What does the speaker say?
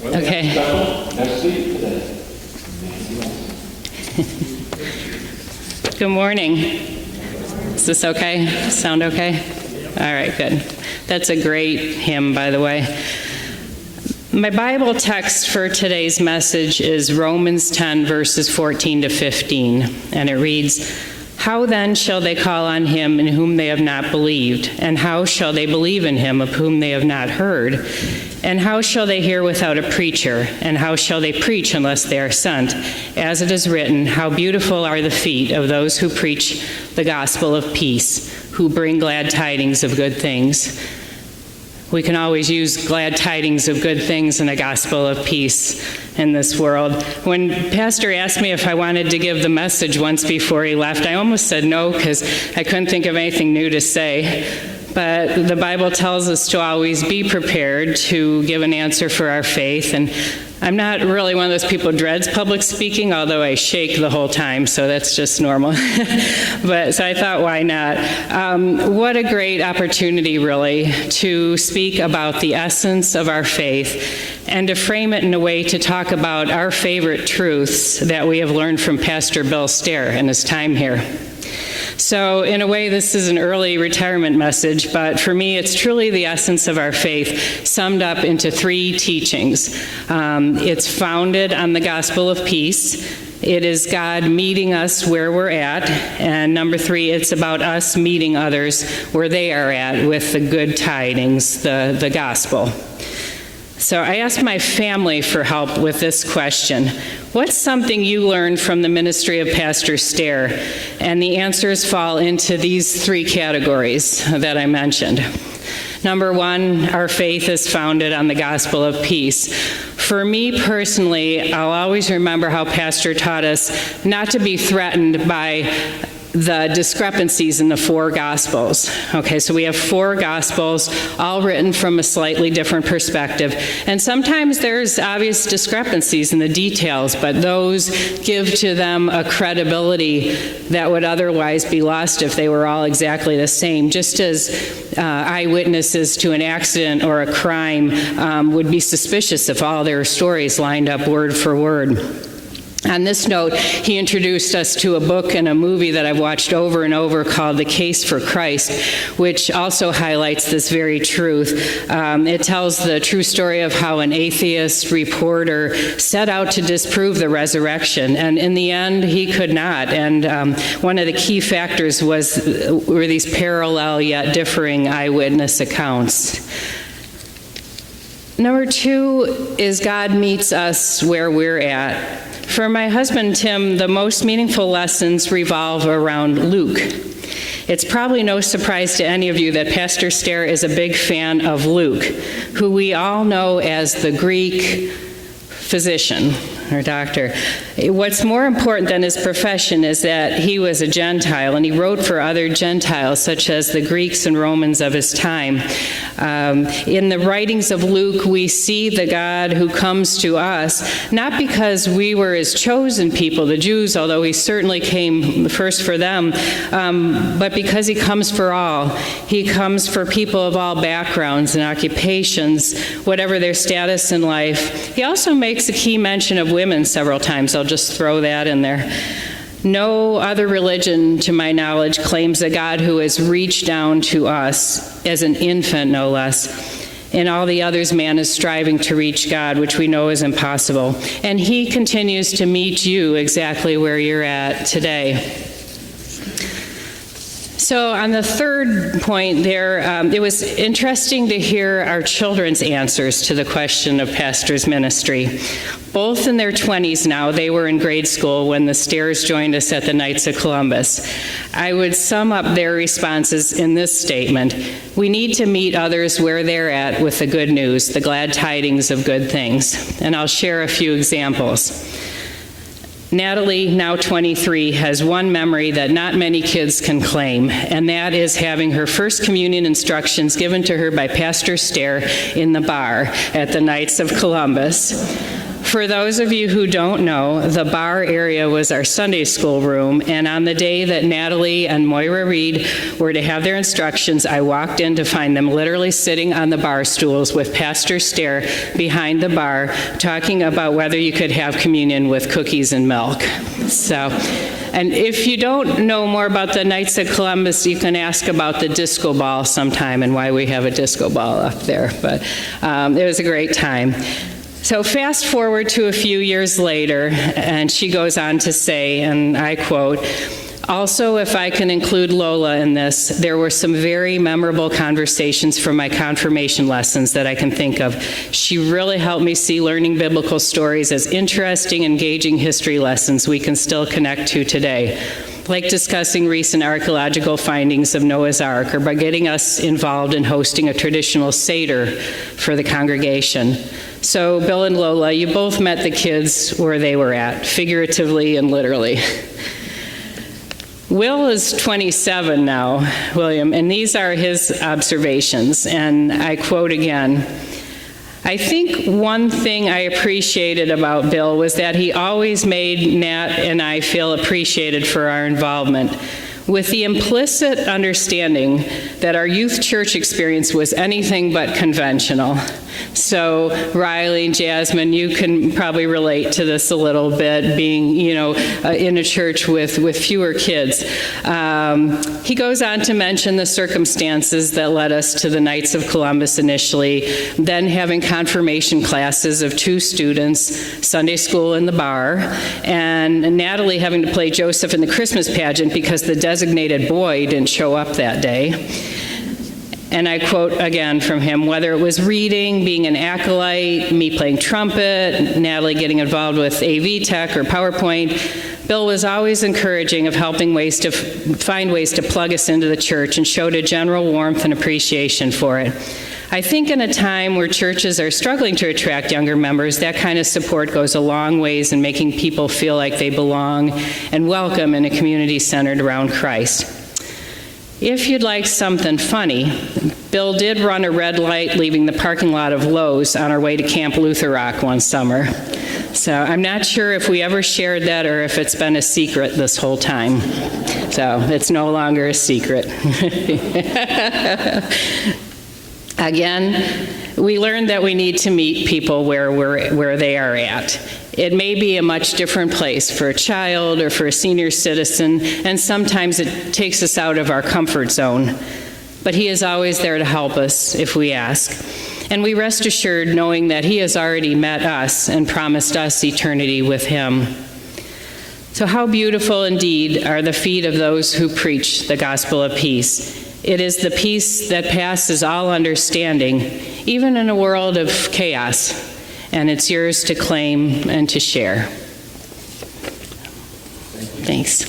Okay. Next seat today. Good morning. Is this okay? Sound okay? All right, good. That's a great hymn, by the way. My Bible text for today's message is Romans 10, verses 14 to 15, and it reads, "How then shall they call on him in whom they have not believed? And how shall they believe in him of whom they have not heard? And how shall they hear without a preacher? And how shall they preach unless they are sent? As it is written, how beautiful are the feet of those who preach the gospel of peace, who bring glad tidings of good things." We can always use glad tidings of good things and a gospel of peace in this world. When Pastor asked me if I wanted to give the message once before he left, I almost said no because I couldn't think of anything new to say. But the Bible tells us to always be prepared to give an answer for our faith. And I'm not really one of those people who dreads public speaking, although I shake the whole time, so that's just normal. So I thought, why not? What a great opportunity, really, to speak about the essence of our faith and to frame it in a way to talk about our favorite truths that we have learned from Pastor Bill Stair in his time here. So in a way, this is an early retirement message, but for me, it's truly the essence of our faith summed up into three teachings. It's founded on the gospel of peace. It is God meeting us where we're at. And number three, it's about us meeting others where they are at with the good tidings, the gospel. So I asked my family for help with this question. What's something you learned from the ministry of Pastor Stair? And the answers fall into these three categories that I mentioned. Number one, our faith is founded on the gospel of peace. For me personally, I'll always remember how Pastor taught us not to be threatened by the discrepancies in the four Gospels. Okay, so we have four Gospels, all written from a slightly different perspective. And sometimes there's obvious discrepancies in the details, but those give to them a credibility that would otherwise be lost if they were all exactly the same. Just as eyewitnesses to an accident or a crime would be suspicious if all their stories lined up word for word. On this note, he introduced us to a book and a movie that I've watched over and over called The Case for Christ, which also highlights this very truth. It tells the true story of how an atheist reporter set out to disprove the resurrection, and in the end, he could not. And one of the key factors were these parallel yet differing eyewitness accounts. Number two is God meets us where we're at. For my husband, Tim, the most meaningful lessons revolve around Luke. It's probably no surprise to any of you that Pastor Stair is a big fan of Luke, who we all know as the Greek physician or doctor. What's more important than his profession is that he was a Gentile, and he wrote for other Gentiles, such as the Greeks and Romans of his time. In the writings of Luke, we see the God who comes to us, not because we were his chosen people, the Jews, although he certainly came first for them, but because he comes for all. He comes for people of all backgrounds and occupations, whatever their status in life. He also makes a key mention of women several times. I'll just throw that in there. No other religion, to my knowledge, claims a God who has reached down to us as an infant, no less. In all the others, man is striving to reach God, which we know is impossible. And he continues to meet you exactly where you're at today. So on the third point there, it was interesting to hear our children's answers to the question of pastor's ministry. Both in their 20s now, they were in grade school when the Stairs joined us at the Knights of Columbus. I would sum up their responses in this statement: we need to meet others where they're at with the good news, the glad tidings of good things. And I'll share a few examples. Natalie, now 23, has one memory that not many kids can claim, and that is having her first communion instructions given to her by Pastor Stair in the bar at the Knights of Columbus. For those of you who don't know, the bar area was our Sunday school room, and on the day that Natalie and Moira Reed were to have their instructions, I walked in to find them literally sitting on the bar stools with Pastor Stair behind the bar, talking about whether you could have communion with cookies and milk. So, and if you don't know more about the Knights of Columbus, you can ask about the disco ball sometime and why we have a disco ball up there. But it was a great time. So fast forward to a few years later, and she goes on to say, and I quote, "Also, if I can include Lola in this, there were some very memorable conversations from my confirmation lessons that I can think of. She really helped me see learning biblical stories as interesting, engaging history lessons we can still connect to today, like discussing recent archaeological findings of Noah's Ark, or by getting us involved in hosting a traditional Seder for the congregation. So, Bill and Lola, you both met the kids where they were at, figuratively and literally." Will is 27 now, William, and these are his observations, and I quote again, "I think one thing I appreciated about Bill was that he always made Nat and I feel appreciated for our involvement, with the implicit understanding that our youth church experience was anything but conventional." So Riley and Jasmine, you can probably relate to this a little bit, being, in a church with fewer kids. He goes on to mention the circumstances that led us to the Knights of Columbus initially, then having confirmation classes of 2 students, Sunday school in the bar, and Natalie having to play Joseph in the Christmas pageant because the designated boy didn't show up that day. And I quote again from him, "Whether it was reading, being an acolyte, me playing trumpet, Natalie getting involved with AV tech or PowerPoint, Bill was always encouraging of helping find ways to plug us into the church and showed a general warmth and appreciation for it. I think in a time where churches are struggling to attract younger members, that kind of support goes a long ways in making people feel like they belong and welcome in a community centered around Christ." If you'd like something funny, Bill did run a red light leaving the parking lot of Lowe's on our way to Camp Luther Rock one summer. So I'm not sure if we ever shared that or if it's been a secret this whole time. So it's no longer a secret. Again, we learned that we need to meet people where they are at. It may be a much different place for a child or for a senior citizen, and sometimes it takes us out of our comfort zone. But he is always there to help us if we ask. And we rest assured knowing that he has already met us and promised us eternity with him. So how beautiful indeed are the feet of those who preach the gospel of peace. It is the peace that passes all understanding, even in a world of chaos, and it's yours to claim and to share. Thanks.